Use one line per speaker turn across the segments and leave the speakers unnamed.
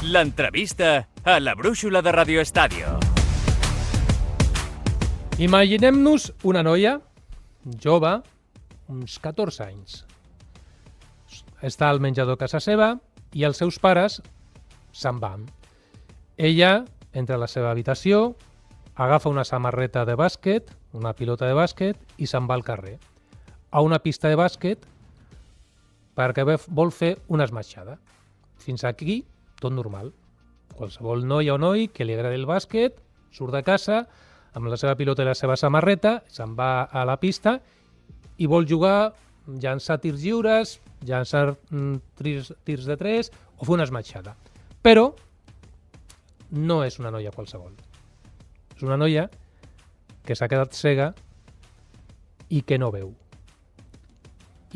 L'entrevista a la brúixola de Radio Estadio.
Imaginem-nos una noia jove, uns 14 anys. Està al menjador a casa seva i els seus pares se'n van. Ella entra a la seva habitació, agafa una samarreta de bàsquet, una pilota de bàsquet i se'n va al carrer, a una pista de bàsquet perquè vol fer una esmaixada. Fins aquí, tot normal. Qualsevol noia o noi que li agrada el bàsquet surt de casa amb la seva pilota i la seva samarreta, se'n va a la pista i vol jugar, llançar tirs lliures, llançar tirs de 3 o fer una esmaixada. Però no és una noia qualsevol. És una noia que s'ha quedat cega i que no veu.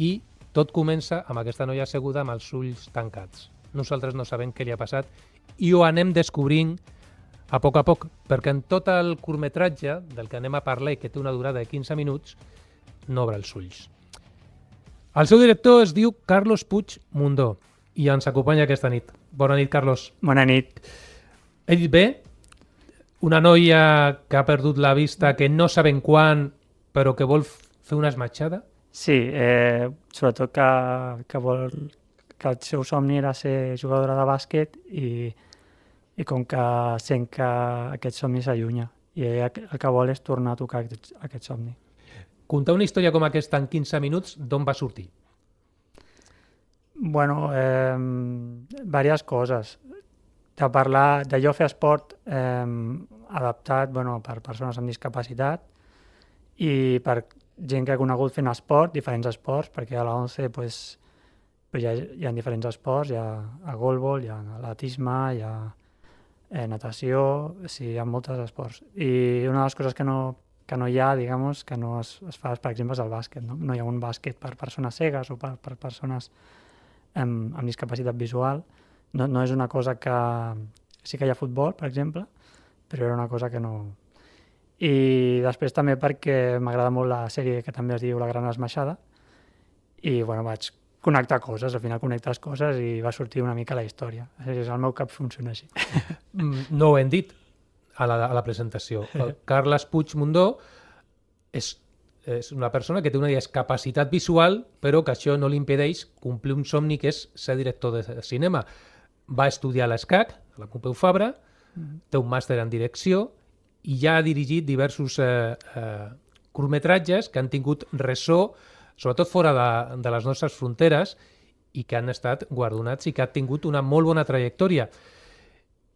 I tot comença amb aquesta noia asseguda amb els ulls tancats. Nosaltres no sabem què li ha passat i ho anem descobrint a poc, perquè en tot el curtmetratge del que anem a parlar i que té una durada de 15 minuts, no obre els ulls. El seu director es diu Carlos Puig Mundó i ens acompanya aquesta nit. Bona nit, Carlos.
Bona nit.
He dit bé? Una noia que ha perdut la vista, que no sabem quan, però que vol fer una esmaixada?
Sí, sobretot que vol que el seu somni era ser jugadora de bàsquet i com que sent que aquest somni s'allunya i ella el que vol és tornar a tocar aquest somni.
Contar una història com aquesta en 15 minuts, d'on va sortir?
Bueno, diverses coses. De parlar, de jo fer esport adaptat per persones amb discapacitat i per gent que ha conegut fent esport, diferents esports, perquè a la 11 hi ha diferents esports, hi ha golbol, hi ha atletisme, hi ha natació, sí, hi ha molts esports. I una de les coses que no hi ha, que no es fa, per exemple, és el bàsquet. No hi ha un bàsquet per persones cegues o per persones amb discapacitat visual. No és una cosa que... Sí que hi ha futbol, per exemple, però era una cosa que no... I després també perquè m'agrada molt la sèrie que també es diu La Gran Esmaixada i vaig connectar coses, al final connectes coses i va sortir una mica la història. El meu cap funciona així.
No ho hem dit a la presentació. Carles Puig Mundó és una persona que té una discapacitat visual, però que això no li impedeix complir un somni que és ser director de cinema. Va estudiar a l'ESCAC, a la Pompeu Fabra, té un màster en direcció i ja ha dirigit diversos curtmetratges que han tingut ressò, sobretot fora de les nostres fronteres, i que han estat guardonats i que han tingut una molt bona trajectòria.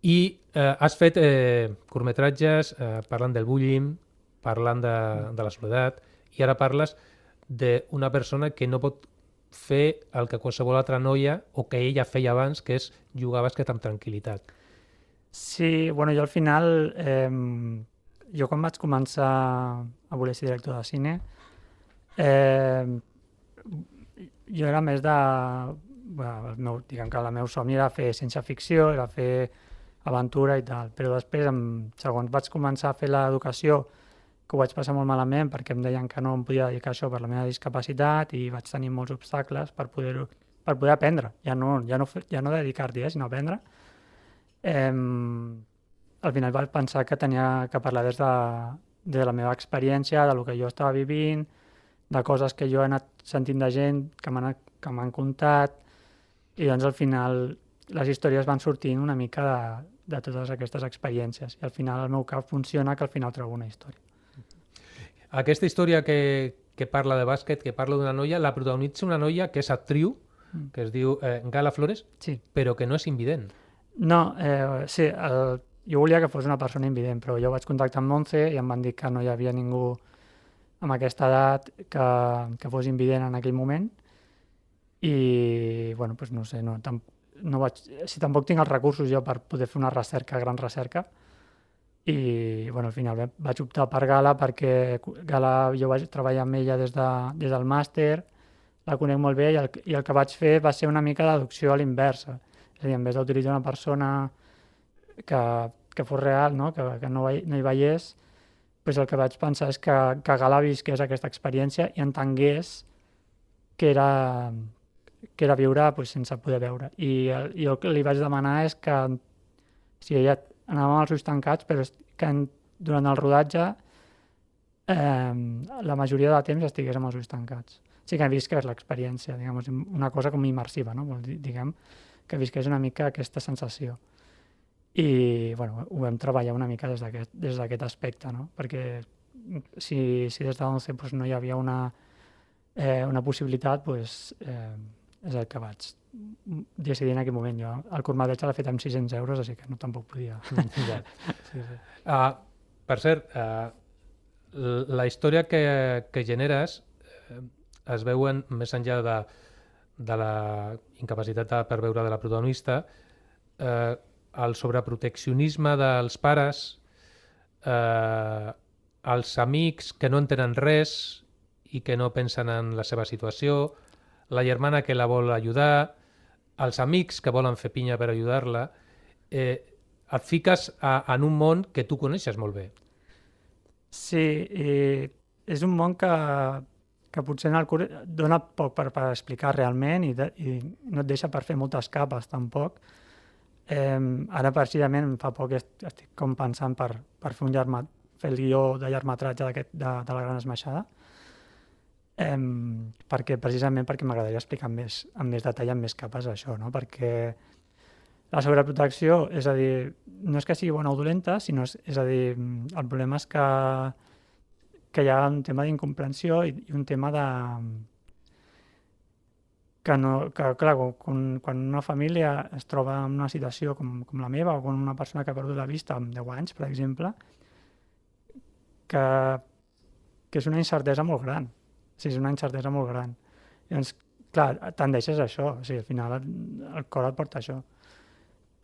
I has fet curtmetratges parlant del bullying, parlant de la soledat, i ara parles d'una persona que no pot fer el que qualsevol altra noia o que ella feia abans, que és jugar a bàsquet amb tranquil·litat.
Sí, jo al final, jo quan vaig començar a voler ser director de cine, jo era més de... diguem que el meu somni era fer ciència-ficció, era fer aventura i tal, però després, segons vaig començar a fer l'educació, que ho vaig passar molt malament perquè em deien que no em podia dedicar a això per la meva discapacitat i vaig tenir molts obstacles per poder aprendre, ja no dedicar-t'hi, sinó aprendre. Al final vaig pensar que tenia que parlar des de la meva experiència, del que jo estava vivint, de coses que jo he anat sentint de gent que m'han contat, i doncs al final les històries van sortint una mica de totes aquestes experiències i al final el meu cap funciona, que al final trobo una història.
Aquesta història que parla de bàsquet, que parla d'una noia, la protagonitza una noia que és actriu, que es diu Gala Flores,
sí,
però que no és invident.
No, sí, jo volia que fos una persona invident, però jo vaig contactar amb Montse i em van dir que no hi havia ningú amb aquesta edat que fos invident en aquell moment i, no sé, tampoc tinc els recursos jo per poder fer una gran recerca i, al final vaig optar per Gala perquè Gala jo vaig treballar amb ella des del màster, la conec molt bé i el que vaig fer va ser una mica d'adopció a l'inversa. És a dir, en vez d'utilitzar una persona que fos real, que no hi veiés, doncs el que vaig pensar és que Gala visqués aquesta experiència i entengués que que era viure pues, sense poder veure. I jo el que li vaig demanar és que si ella anava amb els ulls tancats, però que durant el rodatge la majoria de temps estigués amb els ulls tancats. Sí que visqués l'experiència, diguem, una cosa com immersiva, no? Diguem, que visqués una mica aquesta sensació. I bueno, ho vam treballar una mica des d'aquest aspecte, no? Perquè si des de l'ONCE pues, no hi havia una possibilitat, pues, és el que vaig decidir en aquell moment. Jo el curtmetratge l'he fet amb 600 euros, així que no tampoc podia.
Ja. Per cert, la història que generes es veuen, més enllà de la incapacitat per veure de la protagonista, el sobreproteccionisme dels pares, els amics que no entenen res i que no pensen en la seva situació, la germana que la vol ajudar, els amics que volen fer pinya per ajudar-la, et fiques en un món que tu coneixes molt bé.
Sí, és un món que potser en el curt dona poc per explicar realment i no et deixa per fer moltes capes tampoc. Ara precisament fa poc estic com pensant per fer el guió de llargmetratge de la Gran Esmaixada, precisament perquè m'agradaria explicar amb més detall, amb més capes això, no? Perquè la sobreprotecció, és a dir, no és que sigui bona o dolenta, sinó és a dir, el problema és que hi ha un tema d'incomprensió i un tema de... que clar, quan una família es troba en una situació com la meva o com una persona que ha perdut la vista amb 10 anys, per exemple, que és una incertesa molt gran. Sí, és una incertesa molt gran. Llavors, clar, tendeixes a això, o sigui, al final el cor et porta a això.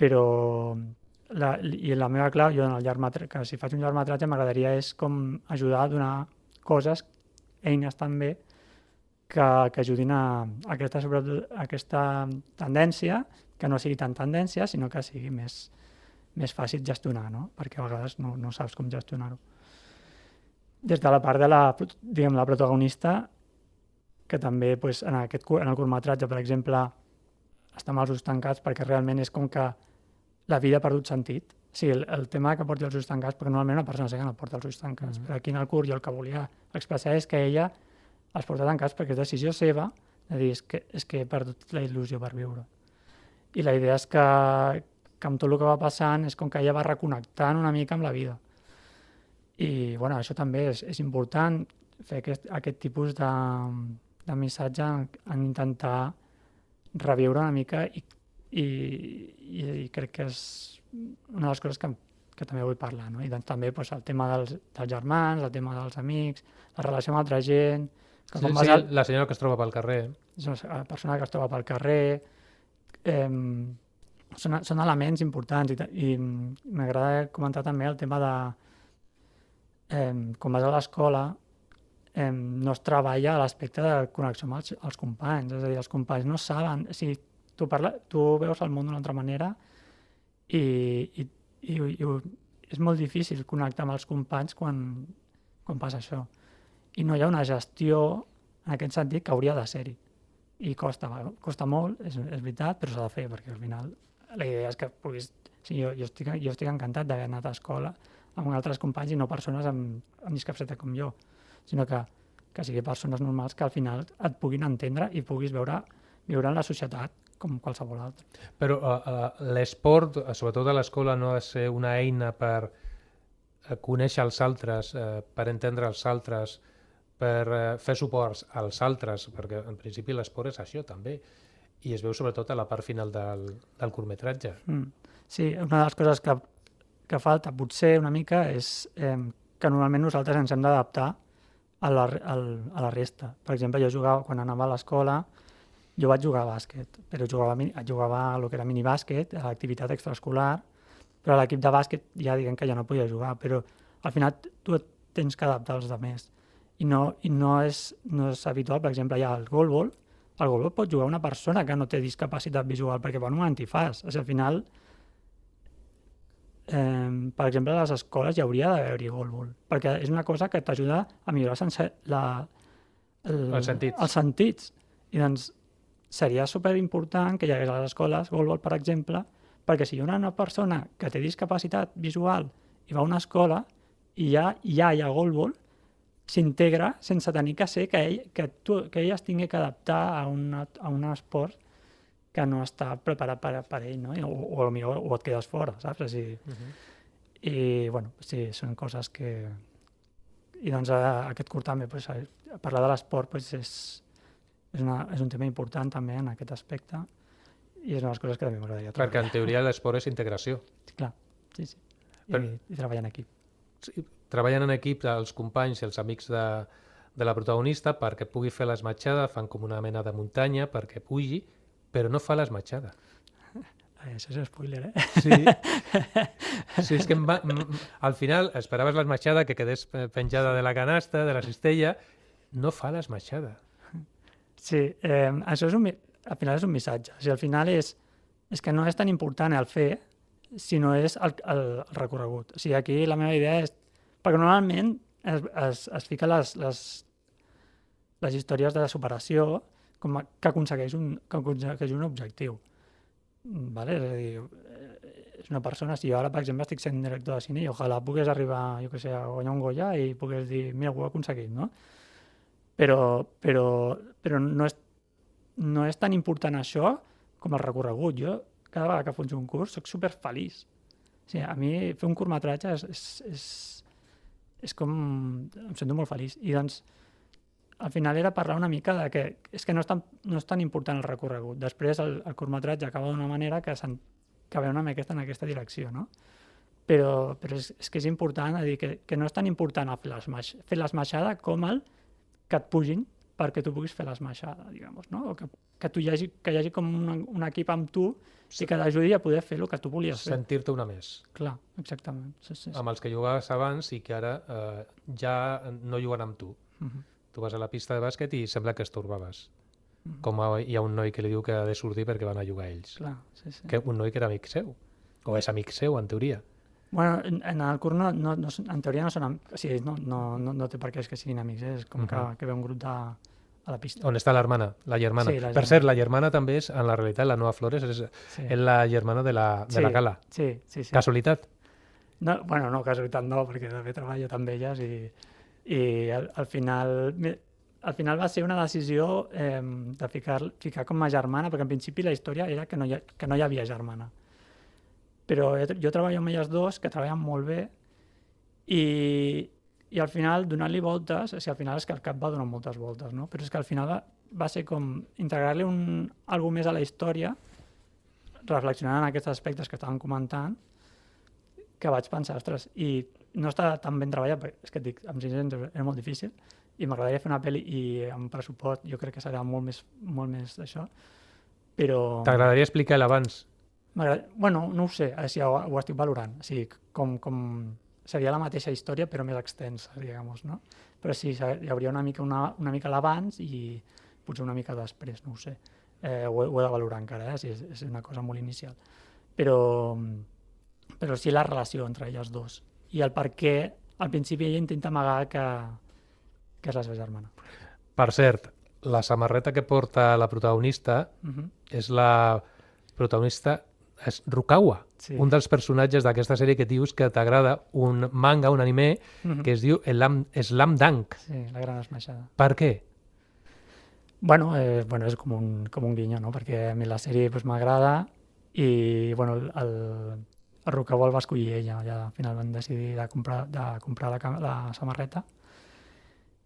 Però la meva clau, jo en el llargmetratge, que si faig un llargmetratge m'agradaria és com ajudar a donar coses, eines també, que ajudin a aquesta tendència, que no sigui tan tendència, sinó que sigui més fàcil gestionar, no? Perquè a vegades no saps com gestionar-ho. Des de la part de la protagonista, que també pues, en el curtmetratge, per exemple, està amb els ulls tancats perquè realment és com que la vida ha perdut sentit. Sí, el tema que porti els ulls tancats, perquè normalment una persona cega no porta els ulls tancats, però aquí en el curt jo el que volia expressar és que ella els porta tancats perquè és decisió seva de dir és que he perdut la il·lusió per viure. I la idea és que amb tot el que va passant és com que ella va reconnectant una mica amb la vida. I bueno, això també és important, fer aquest tipus de missatge en intentar reviure una mica i crec que és una de les coses que també vull parlar, no? I doncs, també pues, el tema dels germans, el tema dels amics, la relació amb altra gent...
La senyora que es troba pel carrer.
La persona que es troba pel carrer... Són elements importants i m'agrada comentar també el tema de quan vas a l'escola no es treballa a l'aspecte de connexió amb els companys, és a dir, els companys no saben, o sigui, tu veus el món d'una altra manera i és molt difícil connectar amb els companys quan passa això. I no hi ha una gestió en aquest sentit que hauria de ser-hi. I costa molt, és veritat, però s'ha de fer, perquè al final la idea és que puguis... Sí, jo estic encantat d'haver anat a escola amb altres companys i no persones amb discapacitat com jo, sinó que siguin persones normals que al final et puguin entendre i puguis viure en la societat com qualsevol altre.
Però l'esport, sobretot a l'escola, no ha de ser una eina per conèixer els altres, per entendre els altres, per fer suports als altres, perquè en principi l'esport és això també, i es veu sobretot a la part final del curtmetratge.
Sí, una de les coses que falta potser una mica és que normalment nosaltres ens hem d'adaptar a la resta. Per exemple, jo jugava, quan anava a l'escola, jo vaig jugar a bàsquet, però jugava a el que era minibàsquet, a l'activitat extraescolar, però a l'equip de bàsquet ja diguem que ja no podia jugar, però al final tu et tens que adaptar als altres. I no és habitual, per exemple, hi ha el golbol pot jugar una persona que no té discapacitat visual, perquè va en un antifàs. O sigui, al final, per exemple, a les escoles hi hauria d'haver-hi golbol, perquè és una cosa que t'ajuda a millorar els sentits. I doncs seria superimportant que hi hagués a les escoles goalball, per exemple, perquè si hi ha una persona que té discapacitat visual i va a una escola i ja hi ha goalball, s'integra sense tenir que ser que ell es tingui que adaptar a un esport que no està preparat per ell, no? O potser o et quedes fora, saps? I, bueno, sí, són coses que... I doncs aquest curt també, parlar de l'esport és un tema important també en aquest aspecte i és una de les coses que també m'agradaria treballar.
Perquè en teoria l'esport és integració.
Clar, sí. I treballar en equip.
Sí, treballen en equip els companys i els amics de la protagonista perquè pugui fer l'esmatxada, fan com una mena de muntanya perquè pugi, però no fa l'esmatxada.
Això és spoiler,
Sí, és que al final esperaves l'esmatxada que quedés penjada de la canasta, de la cistella, no fa l'esmatxada.
Sí, això al final és un missatge. O sigui, al final és que no és tan important el fer, sinó és el recorregut. O sigui, aquí la meva idea és... Perquè normalment es fica les històries de superació com que aconsegueix un objectiu. Vale? És a dir, és una persona, si jo ara, per exemple, estic sent director de cine i ojalà pogués arribar, jo què sé, a guanyar un Goya i pogués dir, mira, ho he aconseguit, no? Però no és tan important això com el recorregut. Jo, cada vegada que faig un curs, soc superfeliç. O sigui, a mi fer un curtmetratge és com... Em sento molt feliç. I doncs, al final era parlar una mica de que és que no és tan important el recorregut. Després el curtmetratge acaba d'una manera que va una miqueta en aquesta direcció, no? Però és que és important, a dir, que no és tan important fer l'esmaixada com el que et pugin perquè tu puguis fer l'esmaixada, diguem-ne, no? O que hi hagi com un equip amb tu i que t'ajudi a poder fer el que tu volies fer.
Sentir-te una més.
Clar, exactament. Sí.
Amb els que jugaves abans i que ara ja no juguen amb tu. Tu vas a la pista de bàsquet i sembla que es torbaves. Com hi ha un noi que li diu que ha de sortir perquè van a jugar ells.
Clar, sí.
Que un noi que era amic seu. O és amic seu, en teoria.
Bueno, en el curs en teoria no són amics. O sigui, no té per què que siguin amics, és com que ve un grup a la pista.
On està l'hermana? La germana.
Sí, la
per cert, la germana també és, en la realitat, la Noa Flores és la germana de la Gala.
Sí.
Casualitat?
No, bueno, no, casualitat no, perquè també treballo amb elles i al final va ser una decisió de ficar com a germana, perquè en principi la història era que no hi havia germana. Però jo treballo amb elles dos, que treballen molt bé, i al final, donant-li voltes, al final és que el cap va donar moltes voltes, no? Però és que al final va ser com integrar-li alguna més a la història, reflexionant en aquests aspectes que estàvem comentant, que vaig pensar, ostres, i no està tan ben treballat, perquè és que et dic, amb 500 era molt difícil, i m'agradaria fer una pel·li i amb pressupost jo crec que serà molt més d'això, però...
T'agradaria explicar-la abans?
Bueno, no ho sé, ho estic valorant, o sigui, com seria la mateixa història però més extensa, diguem-nos, no? Però sí, hi hauria una mica l'abans i potser una mica després, no ho sé. Ho he de valorar encara, és una cosa molt inicial. Però sí la relació entre elles dos. I el per què al principi ella intenta amagar que és la seva germana.
Per cert, la samarreta que porta la protagonista és la protagonista és Rukawa, un dels personatges d'aquesta sèrie que dius que t'agrada, un manga, un anime, que es diu Slam Dunk.
Sí, la gran esmaixada.
Per què?
Bueno, és com un guinyo, no? Perquè a mi la sèrie m'agrada i el Rukawa el va escollir ella. Ja, al final van decidir de comprar la samarreta.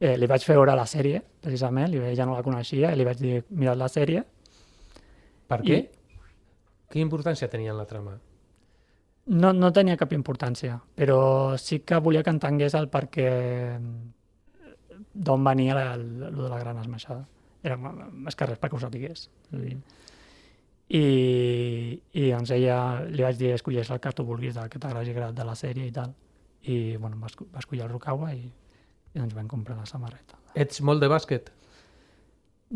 Li vaig fer veure la sèrie, precisament, ella no la coneixia, i li vaig dir, mira la sèrie.
Per què? Quina importància tenia en la trama?
No tenia cap importància, però sí que volia que entengués el per què d'on venia lo de la gran esmaixada. Era més que res perquè ho sapigués. I doncs ella li vaig dir escolleix el que tu vulguis, que t'agradi de la sèrie i tal. I bueno, va escollir el Rukawa i ens vam comprar la samarreta.
Ets molt de bàsquet?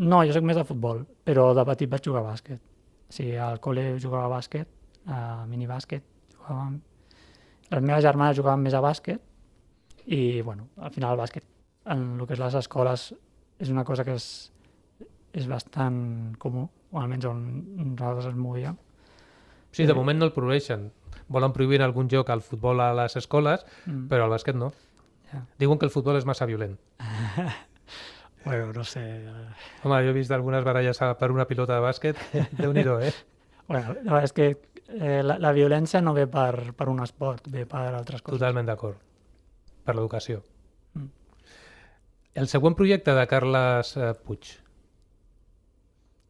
No, jo soc més de futbol, però de petit vaig jugar a bàsquet. O sigui, al col·le jugava a bàsquet, a minibàsquet, jugàvem... Les meves germanes jugaven més a bàsquet i, bueno, al final el bàsquet en el que és les escoles és una cosa que és bastant comú, o almenys on nosaltres ens movíem.
Sí, de moment no el prohibeixen. Volen prohibir en algun joc el futbol a les escoles, però el bàsquet no.
Ja.
Diuen que el futbol és massa violent.
Bueno, no sé...
Home, jo he vist algunes baralles per una pilota de bàsquet. Déu-n'hi-do, eh?
Bueno, no, és que la violència no ve per un esport, ve per altres coses.
Totalment d'acord. Per l'educació.
Mm.
El següent projecte de Carles Puig.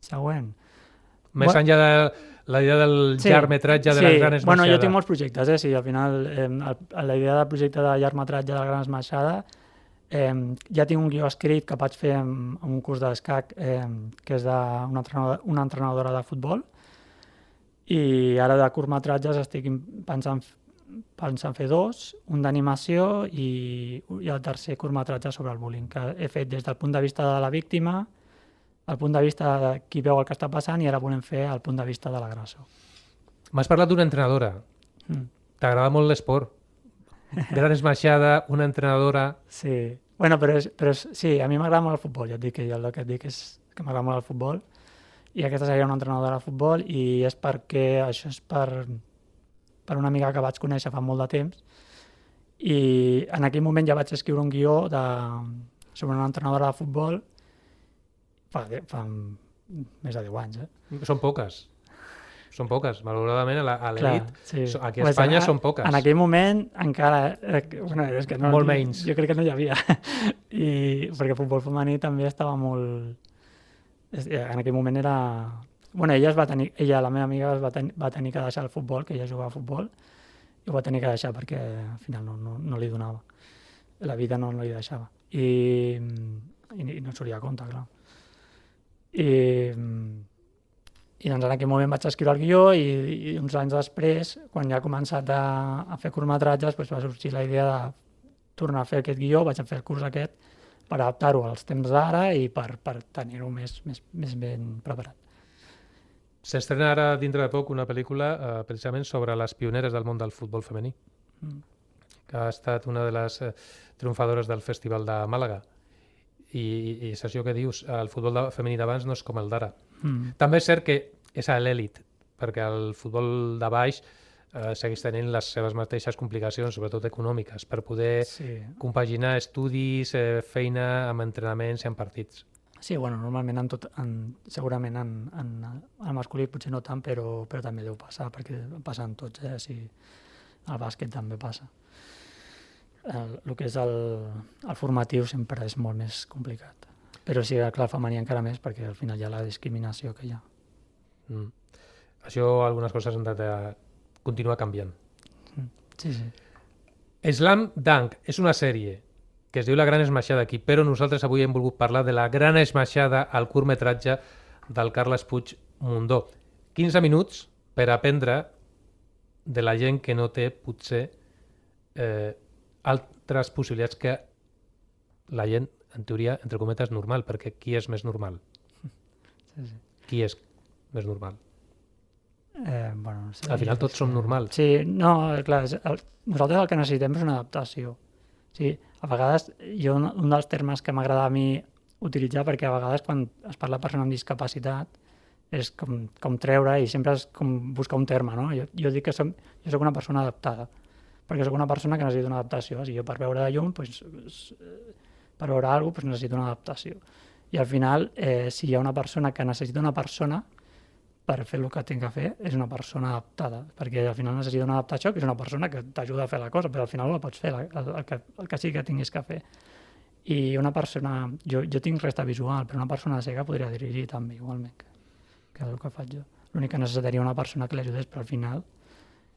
Següent.
Més enllà de la idea del llargmetratge de la Gran Esmaixada.
Bueno, jo tinc molts projectes, sí, al final la idea del projecte de llargmetratge de la Gran Esmaixada ja tinc un guió escrit que vaig fer en un curs d'escac que és d'una entrenadora de futbol, i ara de curtmetratges estic pensant fer 2, un d'animació i el tercer curtmetratge sobre el bullying, que he fet des del punt de vista de la víctima, el punt de vista de qui veu el que està passant, i ara volem fer el punt de vista de l'agressor.
M'has parlat d'una entrenadora. T'agrada molt l'esport. Gran Esmaixada, una entrenadora...
Sí, bueno, però sí, a mi m'agrada molt el futbol, ja et dic que el que et dic és que m'agrada molt el futbol, i aquesta seria una entrenadora de futbol, i és perquè això és per una amiga que vaig conèixer fa molt de temps, i en aquell moment ja vaig escriure un guió sobre una entrenadora de futbol fa més de 10 anys.
Són poques. Són poques. Malauradament, a l'elit,
sí.
aquí a Espanya són poques.
En aquell moment encara... Bueno, és que no,
molt menys.
Jo crec que no hi havia. Perquè el futbol femení també estava molt... En aquell moment era... Bueno, ella, la meva amiga, va tenir que deixar el futbol, que ella jugava a futbol, i ho va tenir que deixar perquè al final no li donava. La vida no li deixava. I no s'hauria de compte, clar. I doncs en aquell moment vaig escriure el guió, i uns anys després, quan ja he començat a fer curtmetratges, doncs va sorgir la idea de tornar a fer aquest guió. Vaig fer el curs aquest per adaptar-ho als temps d'ara i per tenir-ho més ben preparat.
S'estrena ara dintre de poc una pel·lícula precisament sobre les pioneres del món del futbol femení, que ha estat una de les triomfadores del Festival de Màlaga. I és això que dius, el futbol femení d'abans no és com el d'ara. També és cert que és a l'èlit, perquè el futbol de baix segueix tenint les seves mateixes complicacions, sobretot econòmiques, per poder compaginar estudis, feina amb entrenaments i amb partits.
Sí, bueno, normalment segurament en el masculí potser no tant, però també deu passar, perquè passen tots, si el bàsquet també passa. El que és el formatiu sempre és molt més complicat. Però sí, clar, el femení encara més, perquè al final hi ha la discriminació que hi ha.
Això, algunes coses han de continuar canviant.
Sí.
Slam Dunk és una sèrie que es diu La Gran Esmaixada aquí, però nosaltres avui hem volgut parlar de La Gran Esmaixada, al curtmetratge del Carles Puig Mundó. 15 minuts per aprendre de la gent que no té, potser, altres possibilitats que la gent, en teoria, entre cometes, normal, perquè qui és més normal?
Sí.
Qui és més normal?
Bueno, no sé,
al final tots som normals.
Sí, no, clar, nosaltres el que necessitem és una adaptació. Sí, a vegades, un dels termes que m'agrada a mi utilitzar, perquè a vegades quan es parla de persona amb discapacitat és com treure, i sempre és com buscar un terme, no? Jo dic que jo soc una persona adaptada, perquè soc una persona que necessita una adaptació. Si jo per veure de llum, per veure alguna cosa, necessito una adaptació. I al final, si hi ha una persona que necessita una persona per fer el que tinc que fer, és una persona adaptada, perquè al final necessita una adaptació, que és una persona que t'ajuda a fer la cosa, però al final la pots fer, el que sí que tinguis que fer. I una persona... Jo tinc resta visual, però una persona cega podria dirigir també, igualment, que és el que faig jo. L'únic que necessitaria una persona que l'ajudés, però al final,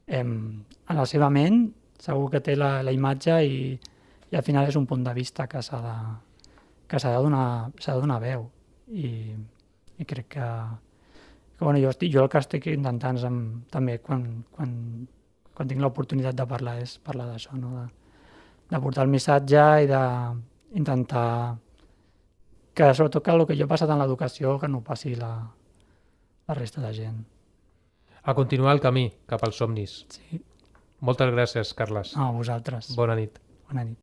en la seva ment, segur que té la imatge, i al final és un punt de vista que s'ha de donar veu. I crec que bueno, jo el que estic intentant també quan tinc l'oportunitat de parlar és parlar d'això, no? De portar el missatge i d'intentar que sobretot que el que jo he passat en l'educació que no passi la resta de gent.
A continuar el camí cap als somnis.
Sí.
Moltes gràcies, Carles.
A vosaltres.
Bona nit.
Bona nit.